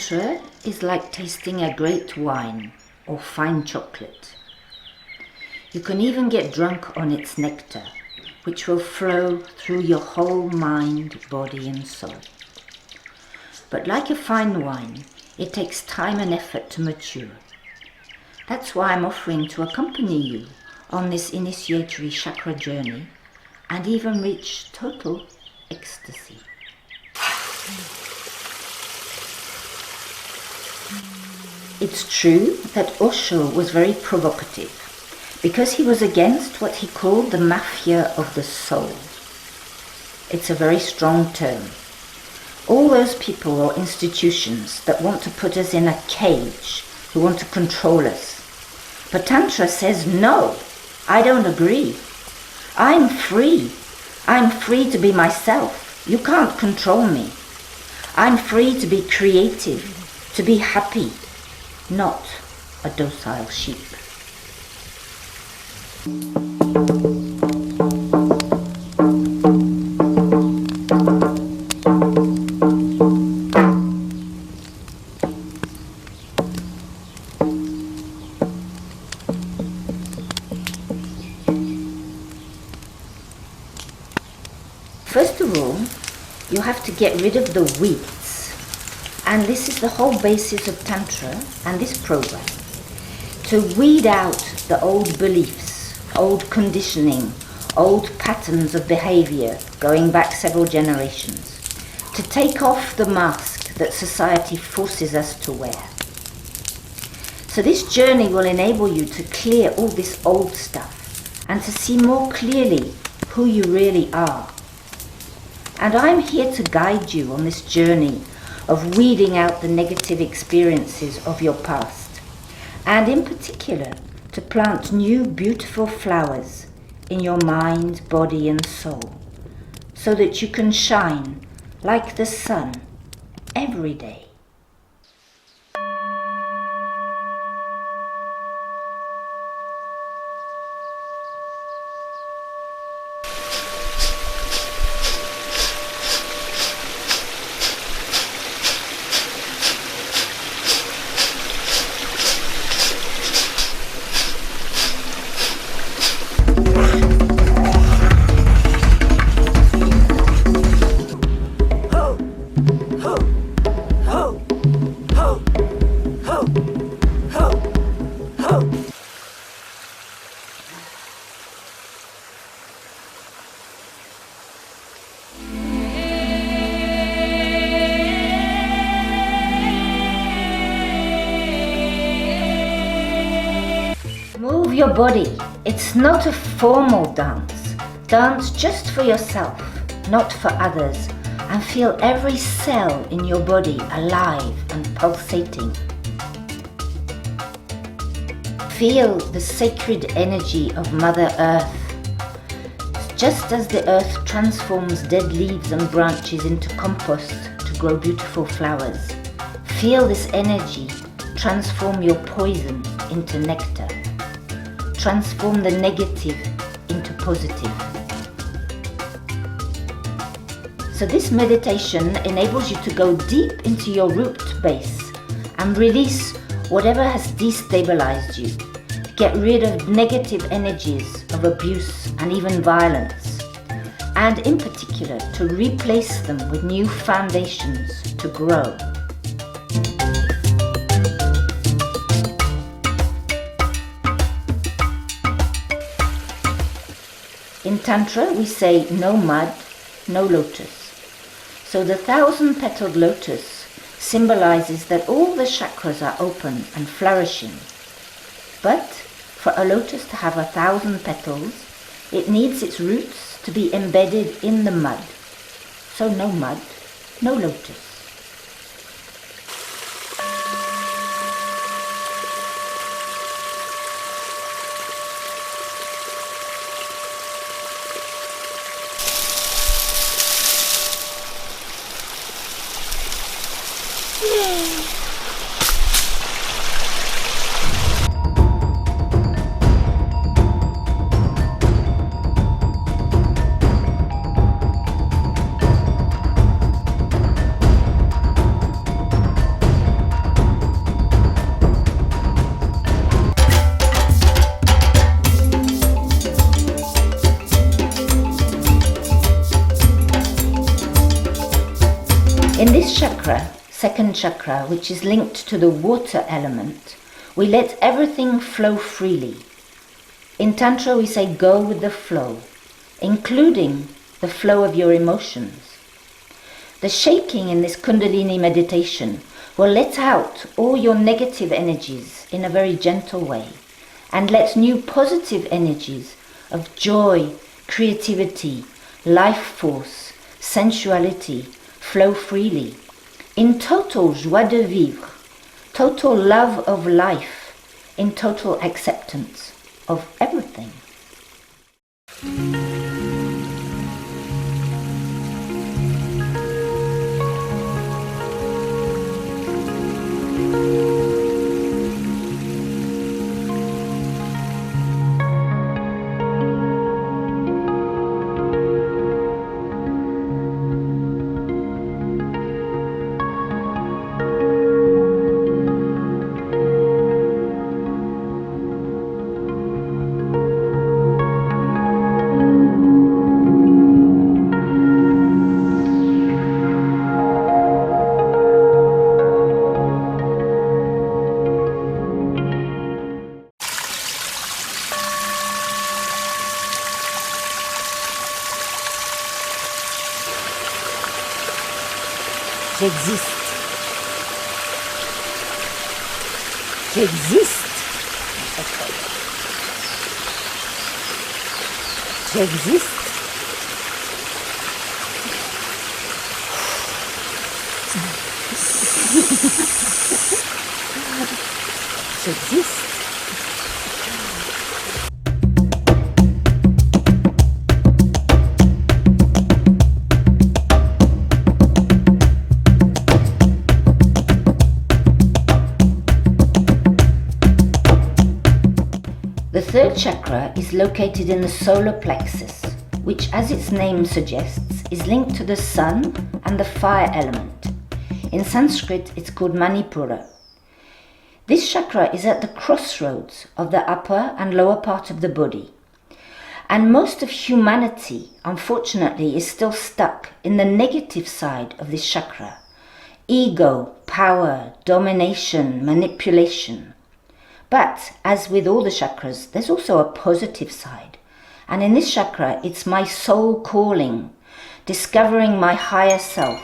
Tantra is like tasting a great wine or fine chocolate. You can even get drunk on its nectar, which will flow through your whole mind, body and soul. But like a fine wine, it takes time and effort to mature. That's why I'm offering to accompany you on this initiatory chakra journey and even reach total ecstasy. It's true that Osho was very provocative because he was against what he called the mafia of the soul. It's a very strong term. All those people or institutions that want to put us in a cage, who want to control us. But Tantra says, no, I don't agree. I'm free. I'm free to be myself. You can't control me. I'm free to be creative, to be happy, not a docile sheep. First of all, you have to get rid of the weeds. And this is the whole basis of Tantra and this program. To weed out the old beliefs, old conditioning, old patterns of behavior going back several generations. To take off the mask that society forces us to wear. So this journey will enable you to clear all this old stuff and to see more clearly who you really are. And I'm here to guide you on this journey of weeding out the negative experiences of your past, and in particular to plant new beautiful flowers in your mind, body and soul, so that you can shine like the sun every day. Move your body. It's not a formal dance. Dance just for yourself, not for others, and feel every cell in your body alive and pulsating. Feel the sacred energy of Mother Earth. Just as the earth transforms dead leaves and branches into compost to grow beautiful flowers, feel this energy transform your poison into nectar. Transform the negative into positive. So this meditation enables you to go deep into your root base and release whatever has destabilized you. Get rid of negative energies of abuse and even violence, and in particular to replace them with new foundations to grow. In Tantra, we say no mud, no lotus. So the 1,000-petaled lotus symbolizes that all the chakras are open and flourishing. But for a lotus to have 1,000 petals, it needs its roots to be embedded in the mud. So no mud, no lotus. In this chakra, second chakra, which is linked to the water element, we let everything flow freely. In Tantra we say go with the flow, including the flow of your emotions. The shaking in this Kundalini meditation will let out all your negative energies in a very gentle way and let new positive energies of joy, creativity, life force, sensuality flow freely, in total joie de vivre, total love of life, in total acceptance of everything. J'existe. J'existe. J'existe. J'existe. The third chakra is located in the solar plexus, which, as its name suggests, is linked to the sun and the fire element. In Sanskrit, it's called Manipura. This chakra is at the crossroads of the upper and lower part of the body. And most of humanity, unfortunately, is still stuck in the negative side of this chakra. Ego, power, domination, manipulation. But, as with all the chakras, there's also a positive side. And in this chakra, it's my soul calling, discovering my higher self,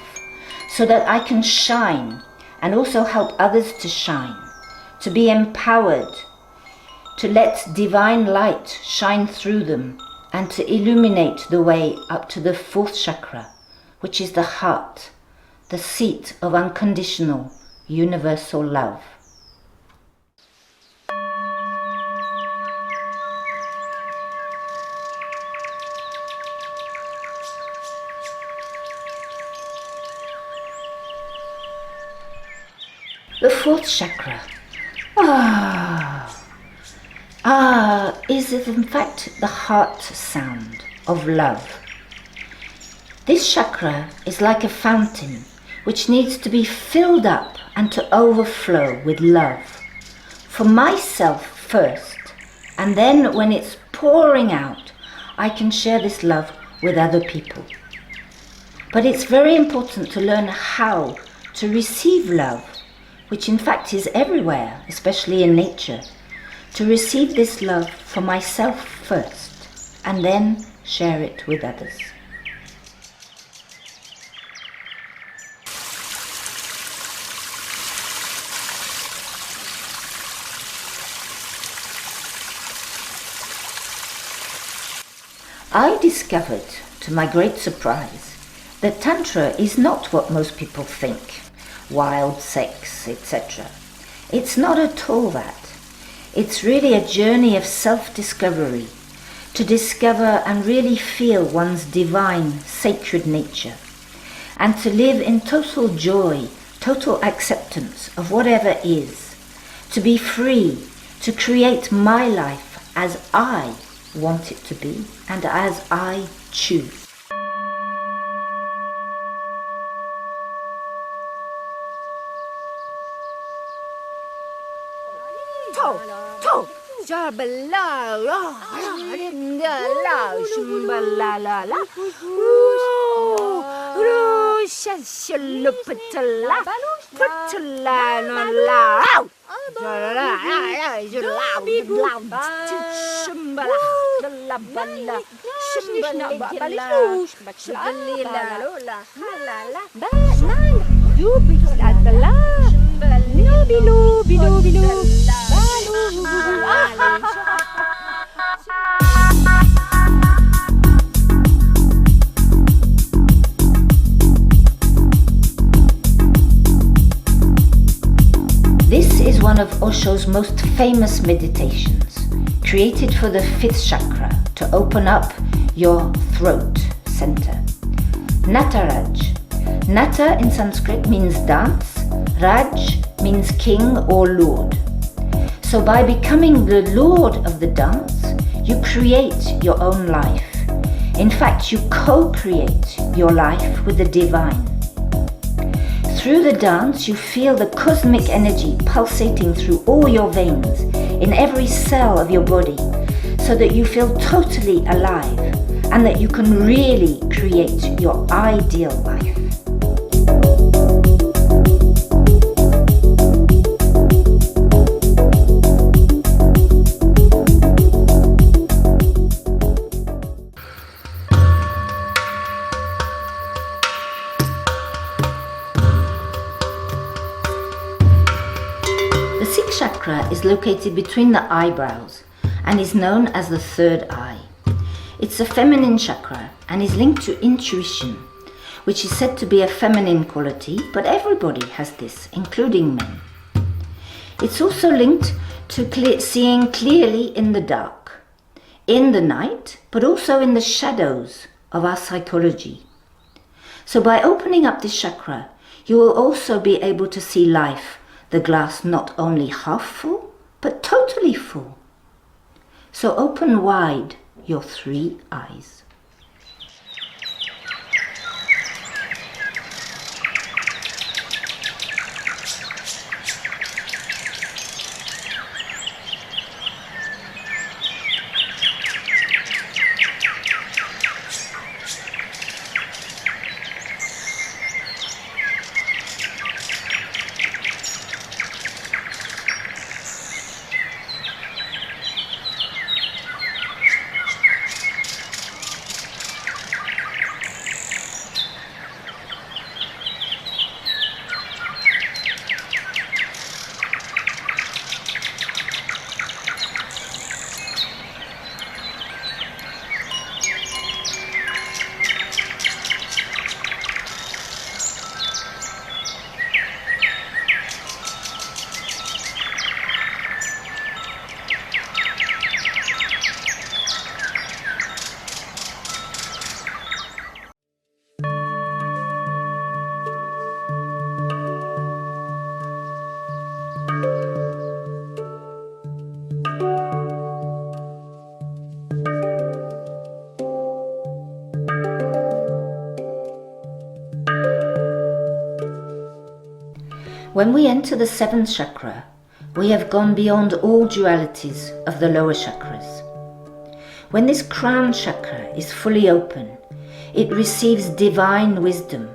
so that I can shine and also help others to shine, to be empowered, to let divine light shine through them, and to illuminate the way up to the fourth chakra, which is the heart, the seat of unconditional, universal love. The fourth chakra, is in fact the heart sound of love. This chakra is like a fountain which needs to be filled up and to overflow with love. For myself first, and then when it's pouring out, I can share this love with other people. But it's very important to learn how to receive love, which in fact is everywhere, especially in nature, to receive this love for myself first, and then share it with others. I discovered, to my great surprise, that Tantra is not what most people think. Wild sex, etc. It's not at all that. It's really a journey of self-discovery, to discover and really feel one's divine, sacred nature, and to live in total joy, total acceptance of whatever is, to be free, to create my life as I want it to be and as I choose. This is one of Osho's most famous meditations, created for the fifth chakra to open up your throat center. Nataraj. Nata in Sanskrit means dance, Raj means king or lord. So by becoming the lord of the dance, you create your own life. In fact, you co-create your life with the divine. Through the dance, you feel the cosmic energy pulsating through all your veins, in every cell of your body, so that you feel totally alive and that you can really create your ideal life. The sixth chakra is located between the eyebrows and is known as the third eye. It's a feminine chakra and is linked to intuition, which is said to be a feminine quality, but everybody has this, including men. It's also linked to seeing clearly in the dark, in the night, but also in the shadows of our psychology. So by opening up this chakra, you will also be able to see life, the glass not only half full, but totally full. So open wide your three eyes. When we enter the seventh chakra, we have gone beyond all dualities of the lower chakras. When this crown chakra is fully open, it receives divine wisdom,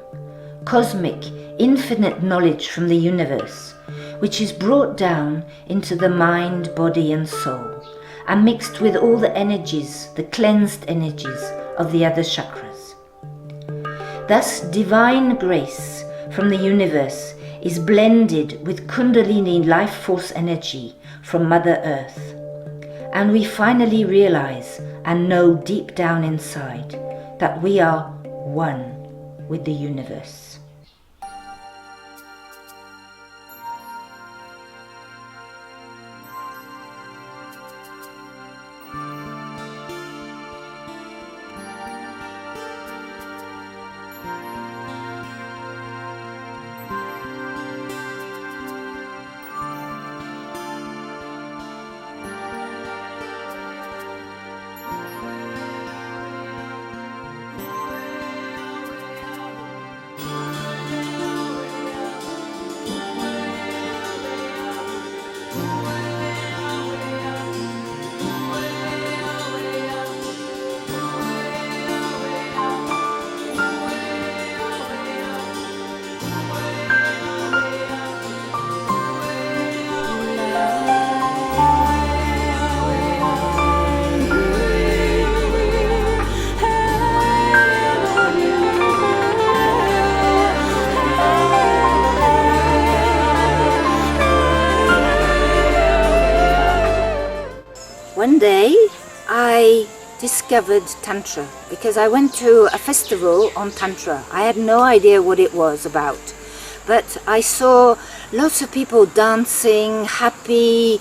cosmic, infinite knowledge from the universe, which is brought down into the mind, body and soul, and mixed with all the energies, the cleansed energies of the other chakras. Thus, divine grace from the universe is blended with Kundalini life force energy from Mother Earth. And we finally realize and know deep down inside that we are one with the universe. One day I discovered Tantra because I went to a festival on Tantra. I had no idea what it was about, but I saw lots of people dancing, happy,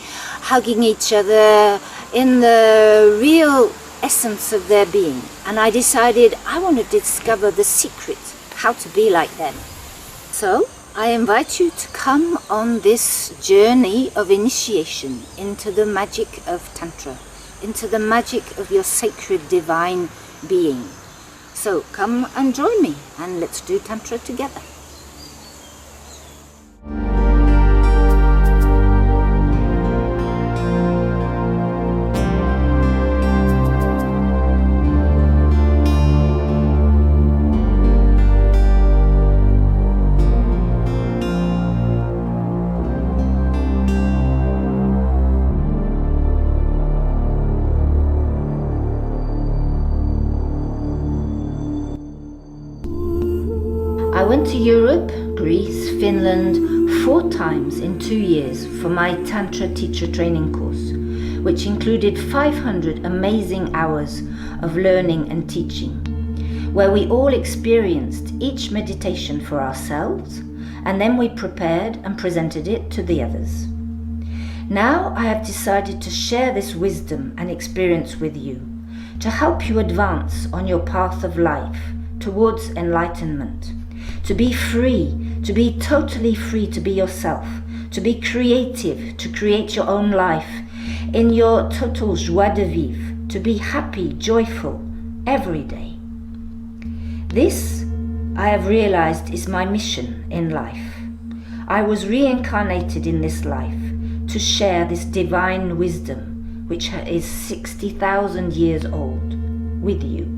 hugging each other in the real essence of their being. And I decided I want to discover the secret, how to be like them. So I invite you to come on this journey of initiation into the magic of Tantra, into the magic of your sacred divine being. So come and join me and let's do Tantra together. I went to Europe, Greece, Finland 4 times in 2 years for my Tantra teacher training course, which included 500 amazing hours of learning and teaching, where we all experienced each meditation for ourselves and then we prepared and presented it to the others. Now I have decided to share this wisdom and experience with you to help you advance on your path of life towards enlightenment. To be free, to be totally free to be yourself, to be creative, to create your own life in your total joie de vivre, to be happy, joyful every day. This, I have realized, is my mission in life. I was reincarnated in this life to share this divine wisdom, which is 60,000 years old, with you.